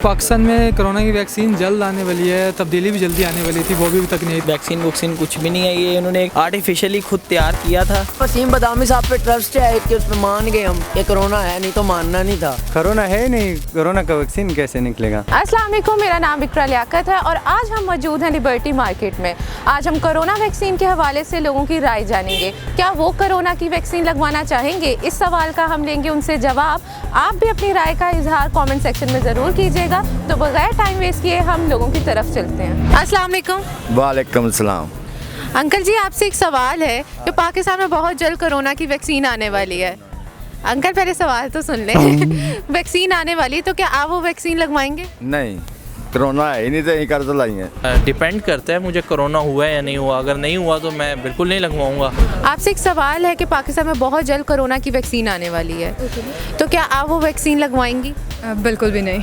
पाकिस्तान में कोरोना की वैक्सीन जल्द आने वाली है, तब्दीली भी जल्दी आने वाली थी, वो भी तक नहीं। वैक्सीन कुछ भी नहीं है, ये इन्होंने आर्टिफिशियली खुद तैयार किया था। वसीम बदामी साहब पे ट्रस्ट है कि उसमें मान गए हम कि कोरोना है, नहीं तो मानना नहीं था। कोरोना है ही नहीं, कोरोना का वैक्सीन कैसे निकलेगा। अस्सलाम वालेकुम, मेरा नाम इकरा लियाकत है और आज हम मौजूद हैं लिबर्टी मार्केट में। आज हम कोरोना वैक्सीन के हवाले से लोगों की राय जानेंगे। क्या वो कोरोना की वैक्सीन लगवाना चाहेंगे? इस सवाल का हम लेंगे उनसे जवाब। आप भी अपनी राय का इजहार कमेंट सेक्शन में ज़रूर कीजिएगा। तो बगैर टाइम वेस्ट किए हम लोगों की तरफ चलते हैं। अस्सलाम वालेकुम। वालेकुम सलाम। अंकल जी, आपसे एक सवाल है कि पाकिस्तान में बहुत जल्द कोरोना की वैक्सीन आने वाली है। अंकल पहले सवाल तो सुन लें। वैक्सीन आने वाली, तो क्या आप वो वैक्सीन लगवाएंगे? नहीं, कोरोना है ही नहीं तो यही कर्ज लाएंगे। डिपेंड करता है मुझे कोरोना हुआ है या नहीं हुआ। अगर नहीं हुआ तो मैं बिल्कुल नहीं लगवाऊंगा। आपसे एक सवाल है कि पाकिस्तान में बहुत जल्द कोरोना की वैक्सीन आने वाली है, तो क्या आप वो वैक्सीन लगवाएंगी? बिल्कुल भी नहीं।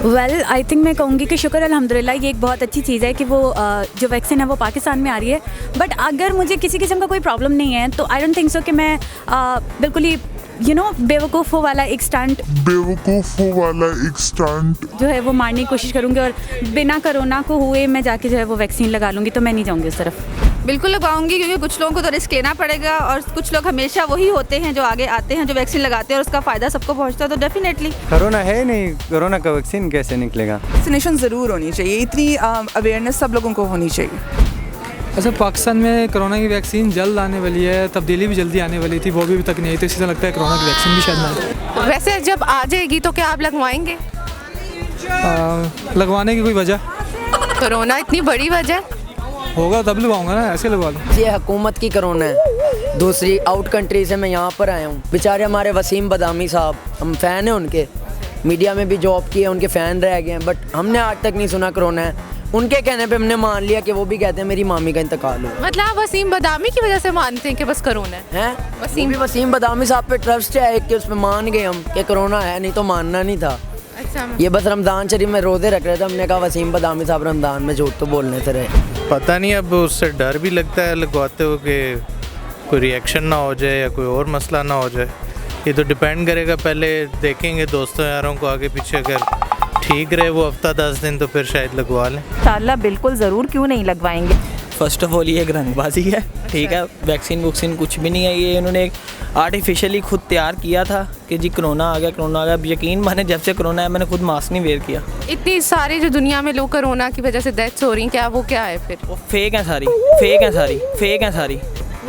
वेल आई थिंक मैं कहूँगी कि शुक्र अल्हम्दुलिल्लाह, ये एक बहुत अच्छी चीज़ है कि वो जो वैक्सीन है वो पाकिस्तान में आ रही है। बट अगर मुझे किसी किस्म का कोई प्रॉब्लम नहीं है तो आई डोंट थिंक सो कि मैं बिल्कुल ही बेवकूफ़ों वाला एक स्टंट जो है वो मारने की कोशिश करूँगी और बिना कोरोना को हुए मैं जाके जो है वो वैक्सीन लगा लूँगी। तो मैं नहीं जाऊँगी उस तरफ। बिल्कुल लगवाऊंगी, क्योंकि कुछ लोगों को तो रिस्क लेना पड़ेगा और कुछ लोग हमेशा वही होते हैं जो आगे आते हैं, जो वैक्सीन लगाते हैं और उसका फ़ायदा सबको पहुंचता है। तो डेफिनेटली कोरोना है ही नहीं, कोरोना का वैक्सीन कैसे निकलेगा। वैक्सीनेशन ज़रूर होनी चाहिए, इतनी अवेयरनेस सब लोगों को होनी चाहिए। अच्छा, पाकिस्तान में कोरोना की वैक्सीन जल्द आने वाली है, तब्दीली भी जल्दी आने वाली थी, वो भी तक नहीं आई। तो इसी तरह लगता है कोरोना की वैक्सीन भी शायद ना आए। वैसे जब आ जाएगी तो क्या आप लगवाएंगे? लगवाने की कोई वजह कोरोना इतनी बड़ी वजह होगा तब लगवाऊंगा ना, ऐसे लगवा लो। ये हुकूमत की कोरोना है, दूसरी आउट कंट्री से मैं यहाँ पर आया हूँ। बेचारे हमारे वसीम बदामी साहब, हम फ़ैन हैं उनके, मीडिया में भी जॉब की है, उनके फ़ैन रह गए हैं, बट हमने आज तक नहीं सुना कोरोना है। उनके कहने पे हमने मान लिया कि वो भी कहते हैं मेरी मामी का इंतकाल हो। मतलब आप वसीम बदामी की वजह से मानते हैं कि बस कोरोना है? वसीम बदामी साहब पे ट्रस्ट है कि उसमें मान गए हम कि कोरोना है, नहीं तो मानना नहीं था। अच्छा, ये बस रमज़ान शरीफ में रोज़े रख रहे थे, हमने कहा वसीम बदामी साहब रमज़ान में झूठ तो बोलने से रहे। पता नहीं, अब उससे डर भी लगता है लगवाते हो कि कोई रिएक्शन ना हो जाए या कोई और मसला ना हो जाए। ये तो डिपेंड करेगा, पहले देखेंगे दोस्तों यारों को आगे पीछे, अगर ठीक रहे वो हफ्ता 10 दिन तो फिर शायद लगवा लें। इंशाल्लाह बिल्कुल ज़रूर, क्यों नहीं लगवाएंगे। फर्स्ट ऑफ ऑल ये एक रंगबाजी है, ठीक है। वैक्सीन कुछ भी नहीं है, ये इन्होंने आर्टिफिशियली खुद तैयार किया था कि जी कोरोना आ गया। अब यकीन माने जब से कोरोना है मैंने खुद मास्क नहीं वेयर किया। इतनी सारी जो दुनिया में लोग कोरोना की वजह से डेथ्स हो रही हैं, क्या वो क्या है फिर? वो फेक हैं सारी। वो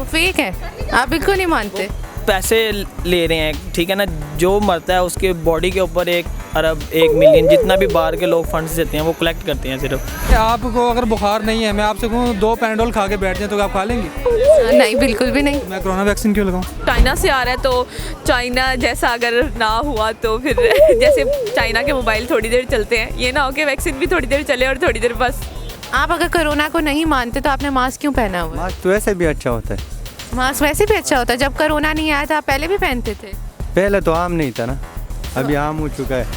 फेक है, आप बिल्कुल नहीं मानते? पैसे ले रहे हैं, ठीक है ना। जो मरता है उसके बॉडी के ऊपर 1 अरब 1 मिलियन जितना भी बाहर के लोग फंड्स देते हैं वो कलेक्ट करते हैं सिर्फ। आपको अगर बुखार नहीं है, मैं आपसे कहूँ 2 पैराडोल खा के बैठ जाए तो आप खा लेंगी? नहीं, बिल्कुल भी नहीं। मैं कोरोना वैक्सीन क्यों लगाऊँ? चाइना से आ रहा है तो चाइना जैसा अगर ना हुआ तो फिर जैसे चाइना के मोबाइल थोड़ी देर चलते हैं, ये ना हो कि वैक्सीन भी थोड़ी देर चले और थोड़ी देर बस। आप अगर कोरोना को नहीं मानते तो आपने मास्क क्यों पहना हुआ है? मास्क तो ऐसे भी अच्छा होता है। मास्क वैसे भी अच्छा होता है, जब कोरोना नहीं आया था पहले भी पहनते थे। पहले तो आम नहीं था ना, अभी आम हो चुका है।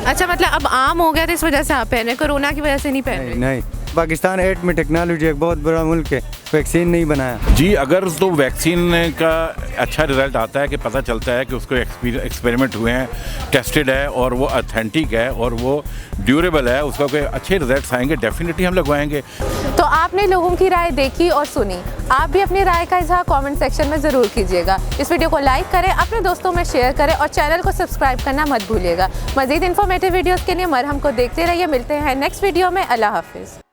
अच्छा, मतलब अब आम हो गया तो इस वजह से आप पहने, कोरोना की वजह से नहीं पहन रहे? नहीं, पाकिस्तान एड में टेक्नोलॉजी एक बहुत बड़ा मुल्क है, वैक्सीन नहीं बनाया। जी, अगर तो वैक्सीन का अच्छा रिजल्ट आता है कि पता चलता है कि उसको एक्सपेरिमेंट हुए हैं, टेस्टेड है और वो ऑथेंटिक है और वो ड्यूरेबल है, उसका कोई अच्छे रिजल्ट आएंगे, डेफिनेटली हम लगवाएंगे। तो आपने लोगों की राय देखी और सुनी, आप भी अपनी राय का इजहार कमेंट सेक्शन में ज़रूर कीजिएगा। इस वीडियो को लाइक करें, अपने दोस्तों में शेयर करें और चैनल को सब्सक्राइब करना मत भूलिएगा। मज़ीद इन्फॉर्मेटिव वीडियोज़ के लिए मरहम को देखते रहिए। मिलते हैं नेक्स्ट वीडियो में। अल्लाह हाफिज़।